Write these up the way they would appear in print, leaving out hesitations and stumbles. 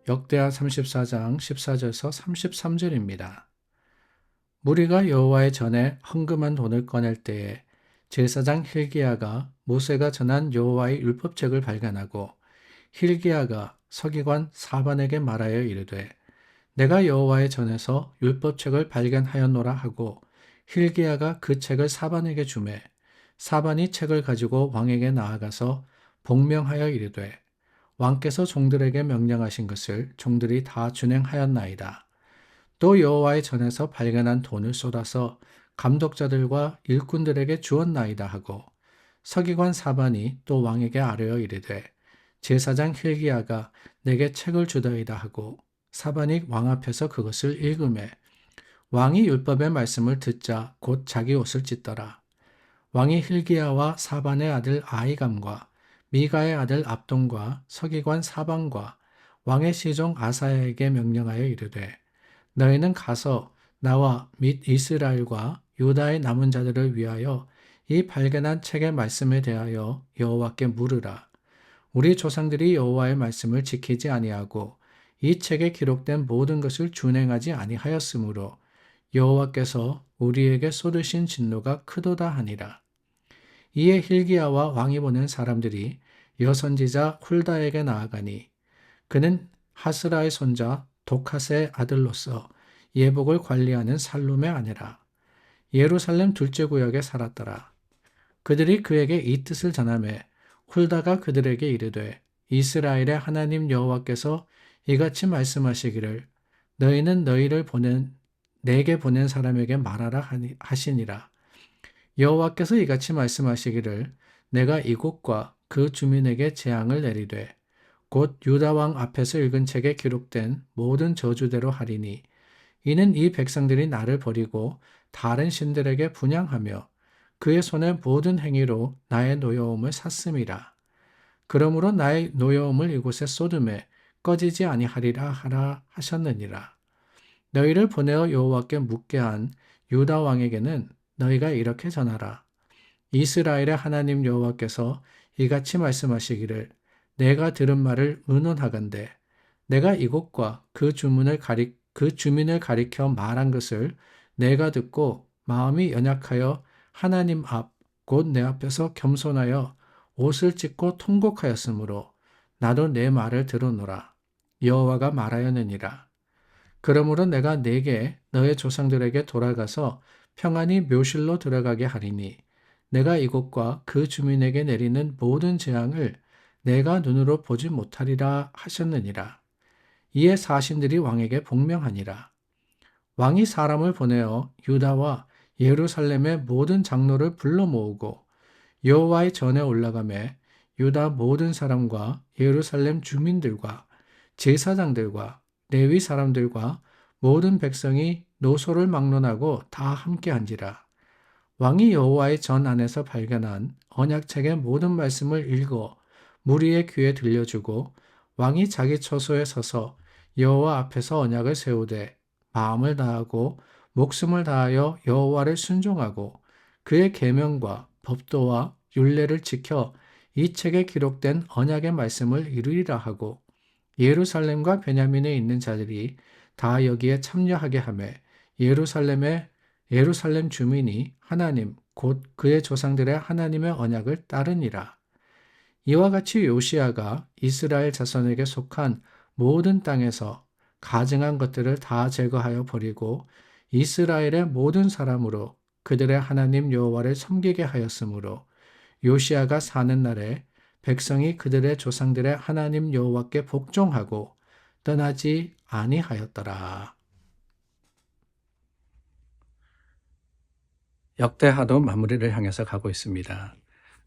역대하 34장 14절에서 33절입니다. 무리가 여호와의 전에 헌금한 돈을 꺼낼 때에 제사장 hil기야가 모세가 전한 여호와의 율법책을 발견하고 hil기야가 서기관 사반에게 말하여 이르되 내가 여호와의 전에서 율법책을 발견하였노라 하고 hil기야가 그 책을 사반에게 주매 사반이 책을 가지고 왕에게 나아가서 복명하여 이르되 왕께서 종들에게 명령하신 것을 종들이 다 준행하였나이다. 또 여호와의 전에서 발견한 돈을 쏟아서 감독자들과 일꾼들에게 주었나이다 하고 서기관 사반이 또 왕에게 아뢰어 이르되 제사장 hil기야가 내게 책을 주더이다 하고 사반이 왕 앞에서 그것을 읽음에 왕이 율법의 말씀을 듣자 곧 자기 옷을 찢더라. 왕이 hil기야와 사반의 아들 아히감과 미가의 아들 압돈과 서기관 사반과 왕의 시종 아사야에게 명령하여 이르되 너희는 가서 나와 및 이스라엘과 유다의 남은 자들을 위하여 이 발견한 책의 말씀에 대하여 여호와께 물으라. 우리 조상들이 여호와의 말씀을 지키지 아니하고 이 책에 기록된 모든 것을 준행하지 아니하였으므로 여호와께서 우리에게 쏟으신 진노가 크도다 하니라. 이에 hil기야와 왕이 보낸 사람들이 여선지자 훌다에게 나아가니 그는 하스라의 손자 독핫의 아들로서 예복을 관리하는 살룸의 아내라. 예루살렘 둘째 구역에 살았더라. 그들이 그에게 이 뜻을 전하매 훌다가 그들에게 이르되 이스라엘의 하나님 여호와께서 이같이 말씀하시기를 너희는 내게 보낸 사람에게 말하라 하시니라. 여호와께서 이같이 말씀하시기를 내가 이곳과 그 주민에게 재앙을 내리되 곧 유다 왕 앞에서 읽은 책에 기록된 모든 저주대로 하리니 이는 이 백성들이 나를 버리고 다른 신들에게 분향하며 그의 손의 모든 행위로 나의 노여움을 샀음이라. 그러므로 나의 노여움을 이곳에 쏟음에 꺼지지 아니하리라 하라 하셨느니라. 너희를 보내어 여호와께 묻게 한 유다 왕에게는 너희가 이렇게 전하라. 이스라엘의 하나님 여호와께서 이같이 말씀하시기를 내가 들은 말을 의논하건대 내가 이곳과 그 주민을 가리켜 말한 것을 내가 듣고 마음이 연약하여 하나님 곧 내 앞에서 겸손하여 옷을 찢고 통곡하였으므로 나도 내 말을 들었노라. 여호와가 말하였느니라. 그러므로 내가 네게 너의 조상들에게 돌아가서 평안히 묘실로 들어가게 하리니 내가 이곳과 그 주민에게 내리는 모든 재앙을 내가 눈으로 보지 못하리라 하셨느니라. 이에 사신들이 왕에게 복명하니라. 왕이 사람을 보내어 유다와 예루살렘의 모든 장로를 불러 모으고 여호와의 전에 올라가매 유다 모든 사람과 예루살렘 주민들과 제사장들과 레위 사람들과 모든 백성이 노소를 막론하고 다 함께한지라. 왕이 여호와의 전 안에서 발견한 언약책의 모든 말씀을 읽어 무리의 귀에 들려주고 왕이 자기 처소에 서서 여호와 앞에서 언약을 세우되 마음을 다하고 목숨을 다하여 여호와를 순종하고 그의 계명과 법도와 율례를 지켜 이 책에 기록된 언약의 말씀을 이루리라 하고 예루살렘과 베냐민에 있는 자들이 다 여기에 참여하게 하매 예루살렘 주민이 하나님 곧 그의 조상들의 하나님의 언약을 따르니라. 이와 같이 요시야가 이스라엘 자손에게 속한 모든 땅에서 가증한 것들을 다 제거하여 버리고 이스라엘의 모든 사람으로 그들의 하나님 여호와를 섬기게 하였으므로 요시야가 사는 날에 백성이 그들의 조상들의 하나님 여호와께 복종하고 떠나지 아니하였더라. 역대하도 마무리를 향해서 가고 있습니다.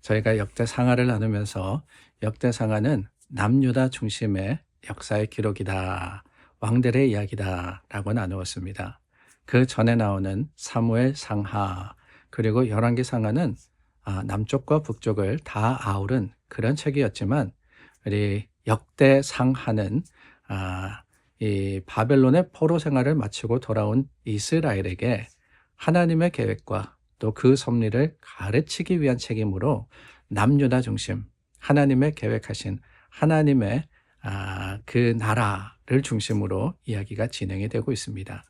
저희가 역대상하를 나누면서 역대상하는 남유다 중심의 역사의 기록이다, 왕들의 이야기다 라고 나누었습니다. 그 전에 나오는 사무엘 상하 그리고 열왕기 상하는 남쪽과 북쪽을 다 아우른 그런 책이었지만 우리 역대상하는 이 바벨론의 포로 생활을 마치고 돌아온 이스라엘에게 하나님의 계획과 또 그 섭리를 가르치기 위한 책이므로 남유다 중심 하나님의 계획하신 하나님의 그 나라 유다를 중심으로 이야기가 진행이 되고 있습니다.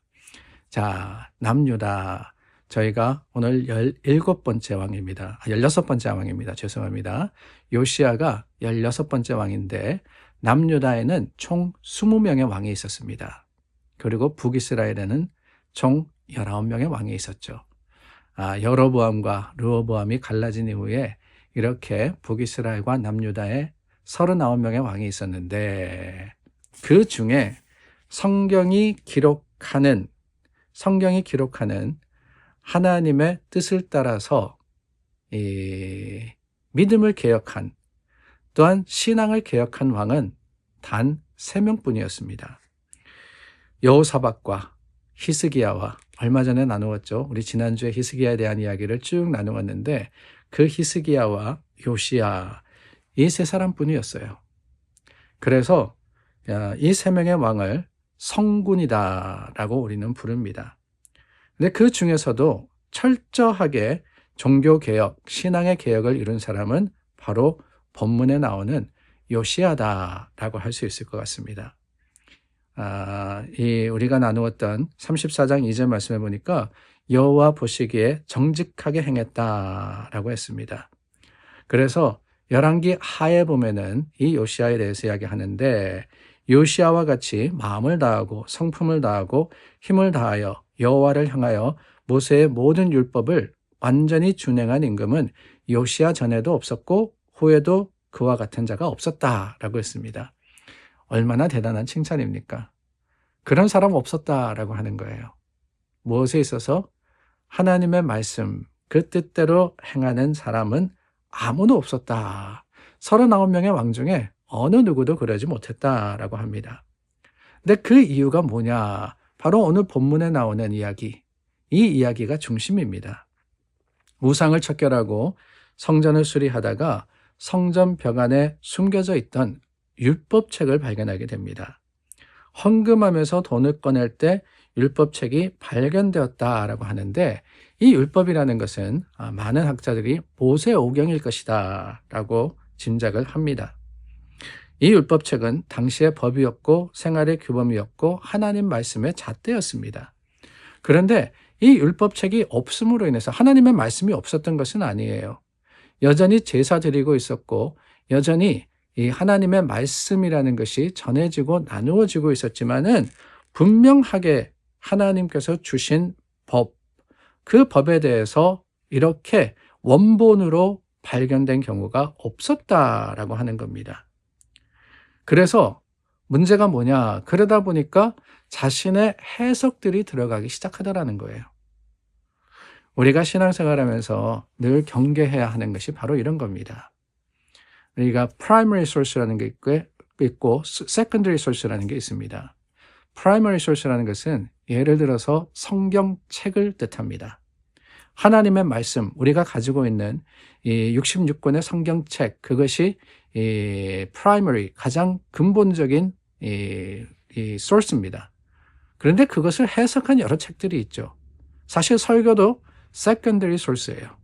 자, 남유다. 저희가 오늘 17번째 왕입니다. 16번째 왕입니다. 죄송합니다. 요시야가 16번째 왕인데 남유다에는 총 20명의 왕이 있었습니다. 그리고 북이스라엘에는 총 19명의 왕이 있었죠. 여로보암과 르호보암이 갈라진 이후에 이렇게 북이스라엘과 남유다에 39명의 왕이 있었는데 그 중에 성경이 기록하는 하나님의 뜻을 따라서 믿음을 개혁한, 또한 신앙을 개혁한 왕은 단 3명뿐이었습니다. 여호사밧과 히스기야와 얼마 전에 나누었죠. 우리 지난주에 히스기야에 대한 이야기를 쭉 나누었는데 그 히스기야와 요시야 이 세 사람뿐이었어요. 그래서 이 3명의 왕을 성군이다라고 우리는 부릅니다. 근데 그 중에서도 철저하게 종교개혁, 신앙의 개혁을 이룬 사람은 바로 본문에 나오는 요시야다라고 할 수 있을 것 같습니다. 우리가 나누었던 34장 2절 말씀해 보니까 여호와 보시기에 정직하게 행했다라고 했습니다. 그래서 열왕기 하에 보면은 이 요시야에 대해서 이야기하는데 요시야와 같이 마음을 다하고 성품을 다하고 힘을 다하여 여호와를 향하여 모세의 모든 율법을 완전히 준행한 임금은 요시야 전에도 없었고 후에도 그와 같은 자가 없었다라고 했습니다. 얼마나 대단한 칭찬입니까? 그런 사람 없었다라고 하는 거예요. 무엇에 있어서? 하나님의 말씀, 그 뜻대로 행하는 사람은 아무도 없었다. 39명의 왕 중에 어느 누구도 그러지 못했다라고 합니다. 근데 그 이유가 뭐냐? 바로 오늘 본문에 나오는 이야기, 이 이야기가 중심입니다. 우상을 척결하고 성전을 수리하다가 성전 벽 안에 숨겨져 있던 율법책을 발견하게 됩니다. 헌금하면서 돈을 꺼낼 때 율법책이 발견되었다라고 하는데 이 율법이라는 것은 많은 학자들이 모세오경일 것이다 라고 짐작을 합니다. 이 율법책은 당시의 법이었고 생활의 규범이었고 하나님 말씀의 잣대였습니다. 그런데 이 율법책이 없음으로 인해서 하나님의 말씀이 없었던 것은 아니에요. 여전히 제사 드리고 있었고 여전히 이 하나님의 말씀이라는 것이 전해지고 나누어지고 있었지만은 분명하게 하나님께서 주신 법, 그 법에 대해서 이렇게 원본으로 발견된 경우가 없었다라고 하는 겁니다. 그래서 문제가 뭐냐? 그러다 보니까 자신의 해석들이 들어가기 시작하더라는 거예요. 우리가 신앙생활하면서 늘 경계해야 하는 것이 바로 이런 겁니다. 우리가 primary source라는 게 있고 secondary source라는 게 있습니다. primary source라는 것은 예를 들어서 성경책을 뜻합니다. 하나님의 말씀, 우리가 가지고 있는 이 66권의 성경책, 그것이 이 primary, 가장 근본적인 이 source입니다. 그런데 그것을 해석한 여러 책들이 있죠. 사실 설교도 secondary source예요.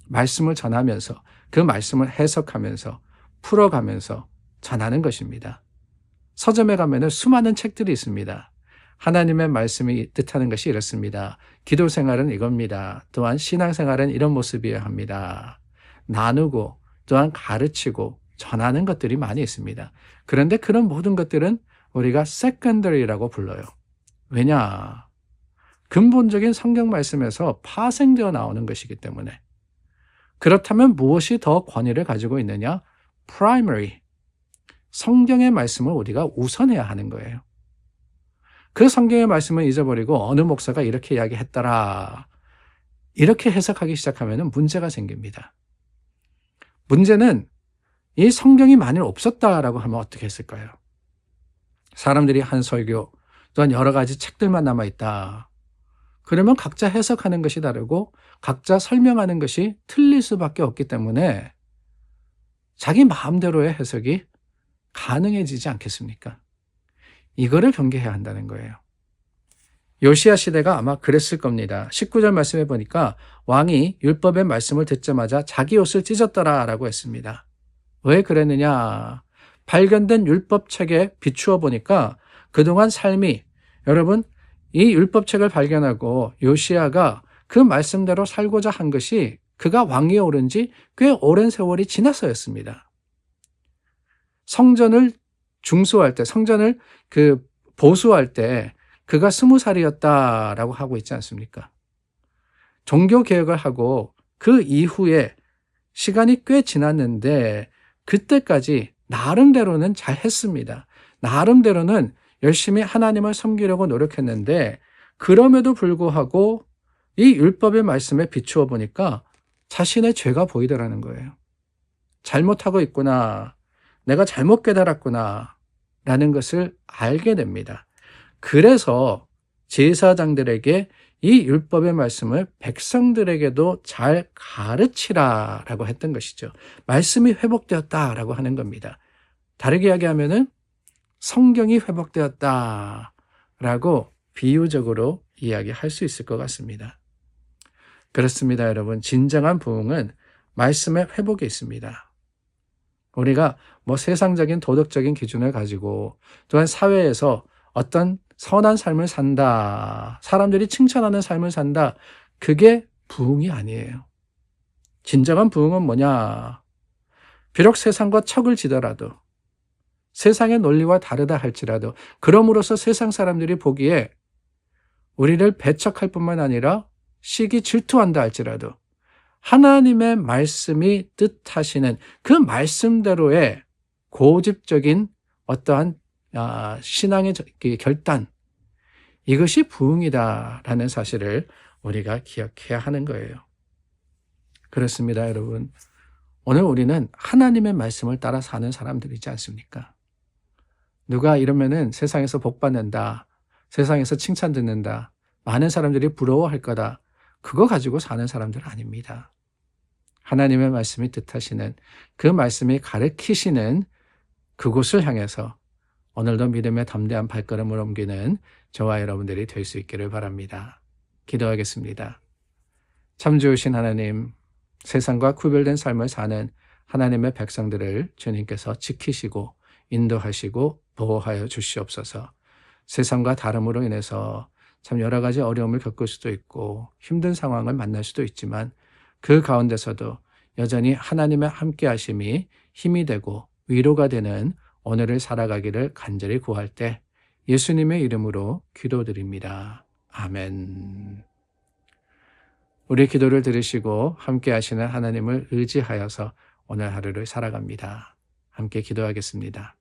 말씀을 전하면서 그 말씀을 해석하면서 풀어가면서 전하는 것입니다. 서점에 가면은 수많은 책들이 있습니다. 하나님의 말씀이 뜻하는 것이 이렇습니다. 기도 생활은 이겁니다. 또한 신앙 생활은 이런 모습이어야 합니다. 나누고 또한 가르치고 전하는 것들이 많이 있습니다. 그런데 그런 모든 것들은 우리가 secondary라고 불러요. 왜냐? 근본적인 성경 말씀에서 파생되어 나오는 것이기 때문에. 그렇다면 무엇이 더 권위를 가지고 있느냐? primary. 성경의 말씀을 우리가 우선해야 하는 거예요. 그 성경의 말씀을 잊어버리고 어느 목사가 이렇게 이야기했더라. 이렇게 해석하기 시작하면 문제가 생깁니다. 문제는 이 성경이 만일 없었다라고 하면 어떻게 했을까요? 사람들이 한 설교 또한 여러 가지 책들만 남아있다. 그러면 각자 해석하는 것이 다르고 각자 설명하는 것이 틀릴 수밖에 없기 때문에 자기 마음대로의 해석이 가능해지지 않겠습니까? 이거를 경계해야 한다는 거예요. 요시야 시대가 아마 그랬을 겁니다. 19절 말씀해 보니까 왕이 율법의 말씀을 듣자마자 자기 옷을 찢었더라라고 했습니다. 왜 그랬느냐? 발견된 율법책에 비추어 보니까 그동안 삶이, 여러분, 이 율법책을 발견하고 요시야가 그 말씀대로 살고자 한 것이 그가 왕위에 오른 지 꽤 오랜 세월이 지나서였습니다. 성전을 중수할 때, 성전을 보수할 때 그가 20살이었다라고 하고 있지 않습니까? 종교개혁을 하고 그 이후에 시간이 꽤 지났는데 그때까지 나름대로는 잘 했습니다. 나름대로는 열심히 하나님을 섬기려고 노력했는데 그럼에도 불구하고 이 율법의 말씀에 비추어 보니까 자신의 죄가 보이더라는 거예요. 잘못하고 있구나. 내가 잘못 깨달았구나. 라는 것을 알게 됩니다. 그래서 제사장들에게 이 율법의 말씀을 백성들에게도 잘 가르치라라고 했던 것이죠. 말씀이 회복되었다라고 하는 겁니다. 다르게 이야기하면은 성경이 회복되었다라고 비유적으로 이야기할 수 있을 것 같습니다. 그렇습니다, 여러분. 진정한 부흥은 말씀의 회복에 있습니다. 우리가 세상적인 도덕적인 기준을 가지고 또한 사회에서 어떤 선한 삶을 산다, 사람들이 칭찬하는 삶을 산다, 그게 부흥이 아니에요. 진정한 부흥은 뭐냐? 비록 세상과 척을 지더라도, 세상의 논리와 다르다 할지라도, 그럼으로써 세상 사람들이 보기에 우리를 배척할 뿐만 아니라 시기 질투한다 할지라도 하나님의 말씀이 뜻하시는 그 말씀대로의 고집적인 어떠한 신앙의 결단, 이것이 부흥이다라는 사실을 우리가 기억해야 하는 거예요. 그렇습니다, 여러분. 오늘 우리는 하나님의 말씀을 따라 사는 사람들이지 않습니까? 누가 이러면은 세상에서 복 받는다, 세상에서 칭찬 듣는다, 많은 사람들이 부러워할 거다, 그거 가지고 사는 사람들 아닙니다. 하나님의 말씀이 뜻하시는, 그 말씀이 가르치시는 그곳을 향해서 오늘도 믿음의 담대한 발걸음을 옮기는 저와 여러분들이 될 수 있기를 바랍니다. 기도하겠습니다. 참 좋으신 하나님, 세상과 구별된 삶을 사는 하나님의 백성들을 주님께서 지키시고 인도하시고 보호하여 주시옵소서. 세상과 다름으로 인해서 참 여러 가지 어려움을 겪을 수도 있고 힘든 상황을 만날 수도 있지만 그 가운데서도 여전히 하나님의 함께 하심이 힘이 되고 위로가 되는 오늘을 살아가기를 간절히 구할 때 예수님의 이름으로 기도드립니다. 아멘. 우리 기도를 들으시고 함께 하시는 하나님을 의지하여서 오늘 하루를 살아갑니다. 함께 기도하겠습니다.